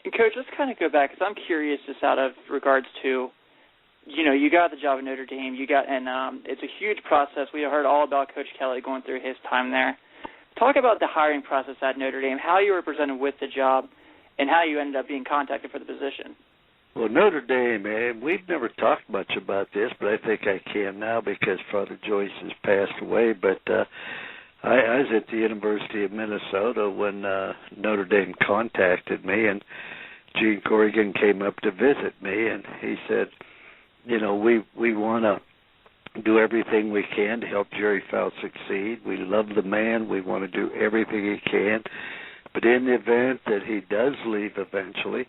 And Coach, let's kind of go back, because I'm curious just out of regards to, you got the job at Notre Dame. It's a huge process. We heard all about Coach Kelly going through his time there. Talk about the hiring process at Notre Dame, how you were presented with the job, and how you ended up being contacted for the position. Well, Notre Dame, man, we've never talked much about this, but I think I can now because Father Joyce has passed away. But I was at the University of Minnesota when Notre Dame contacted me, and Gene Corrigan came up to visit me, and he said, we want to do everything we can to help Jerry Fowles succeed. We love the man. We want to do everything he can. But in the event that he does leave eventually,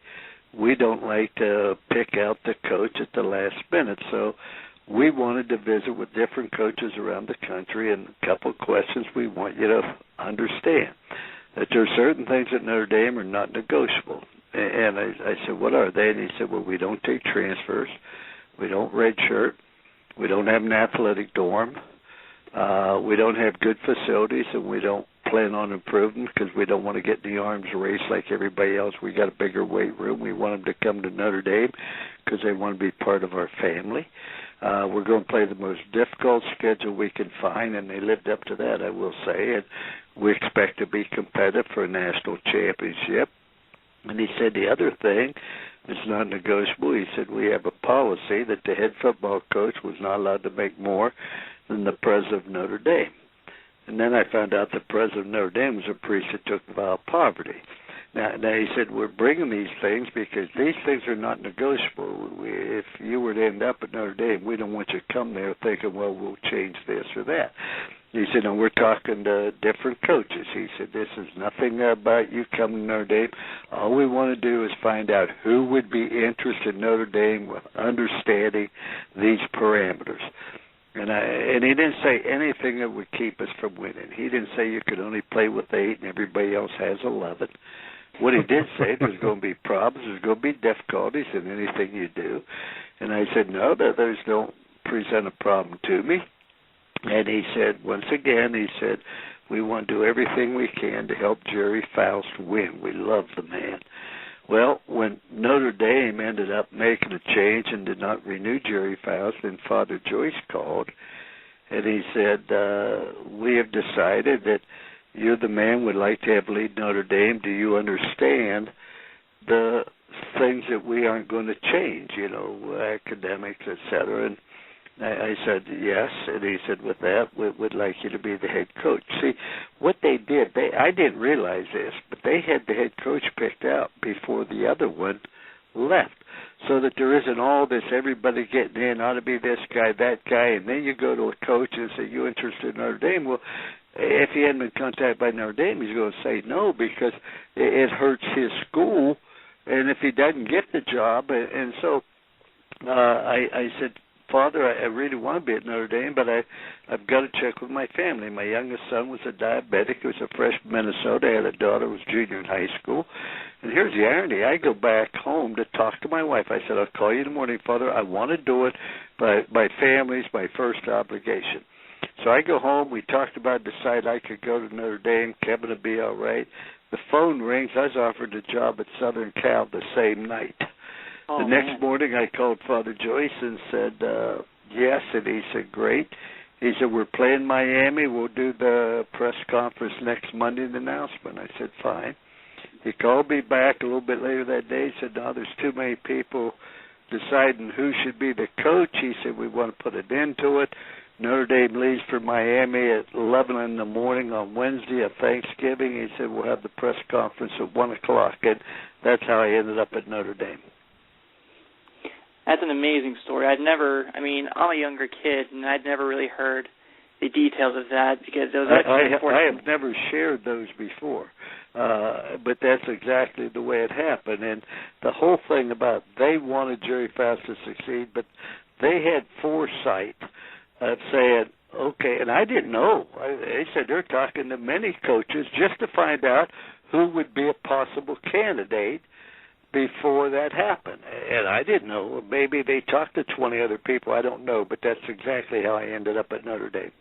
we don't like to pick out the coach at the last minute. So we wanted to visit with different coaches around the country, and a couple of questions we want you to understand. That there are certain things at Notre Dame are not negotiable. And I said, what are they? And he said, well, we don't take transfers. We don't redshirt. We don't have an athletic dorm. We don't have good facilities, and we don't plan on improving because we don't want to get in the arms race like everybody else. We got a bigger weight room. We want them to come to Notre Dame because they want to be part of our family. We're going to play the most difficult schedule we can find, and they lived up to that, I will say. And we expect to be competitive for a national championship. And he said the other thing is not negotiable. He said we have a policy that the head football coach was not allowed to make more than the president of Notre Dame. And then I found out the president of Notre Dame was a priest that took a vow of poverty. Now he said, we're bringing these things because these things are not negotiable. If you were to end up at Notre Dame, we don't want you to come there thinking, well, we'll change this or that. He said, no, we're talking to different coaches. He said, this is nothing about you coming to Notre Dame. All we want to do is find out who would be interested in Notre Dame with understanding these parameters. And he didn't say anything that would keep us from winning. He didn't say you could only play with 8 and everybody else has 11. What he did say, there's going to be problems, there's going to be difficulties in anything you do. And I said, no, those don't present a problem to me. And he said, once again, we want to do everything we can to help Jerry Fowles win. We love the man. Well, when Notre Dame ended up making a change and did not renew Jerry Fowles, then Father Joyce called, and he said, we have decided that you're the man we'd like to have lead Notre Dame. Do you understand the things that we aren't going to change, academics, et cetera? And I said, yes, and he said, with that, we'd like you to be the head coach. See, what they did, I didn't realize this, but they had the head coach picked out before the other one left, so that there isn't all this, everybody getting in, ought to be this guy, that guy, and then you go to a coach and say, you interested in Notre Dame? Well, if he hadn't been contacted by Notre Dame, he's going to say no because it hurts his school, and if he doesn't get the job, and so I said, Father, I really want to be at Notre Dame, but I've got to check with my family. My youngest son was a diabetic. He was a freshman in Minnesota. I had a daughter who was junior in high school. And here's the irony. I go back home to talk to my wife. I said, I'll call you in the morning, Father. I want to do it, but my family's my first obligation. So I go home. We talked about decide I could go to Notre Dame. Kevin would be all right. The phone rings. I was offered a job at Southern Cal the same night. The next morning I called Father Joyce and said, yes, and he said, great. He said, we're playing Miami. We'll do the press conference next Monday, the announcement. I said, fine. He called me back a little bit later that day. He said, no, there's too many people deciding who should be the coach. He said, we want to put an end to it. Notre Dame leaves for Miami at 11 in the morning on Wednesday of Thanksgiving. He said, we'll have the press conference at 1 o'clock. And that's how I ended up at Notre Dame. That's an amazing story. I'm a younger kid, and I'd never really heard the details of that because it was I have never shared those before, but that's exactly the way it happened. And the whole thing about they wanted Jerry Fowles to succeed, but they had foresight of saying, okay, and I didn't know. They said they're talking to many coaches just to find out who would be a possible candidate before that happened. And I didn't know. Maybe they talked to 20 other people. I don't know, but that's exactly how I ended up at Notre Dame.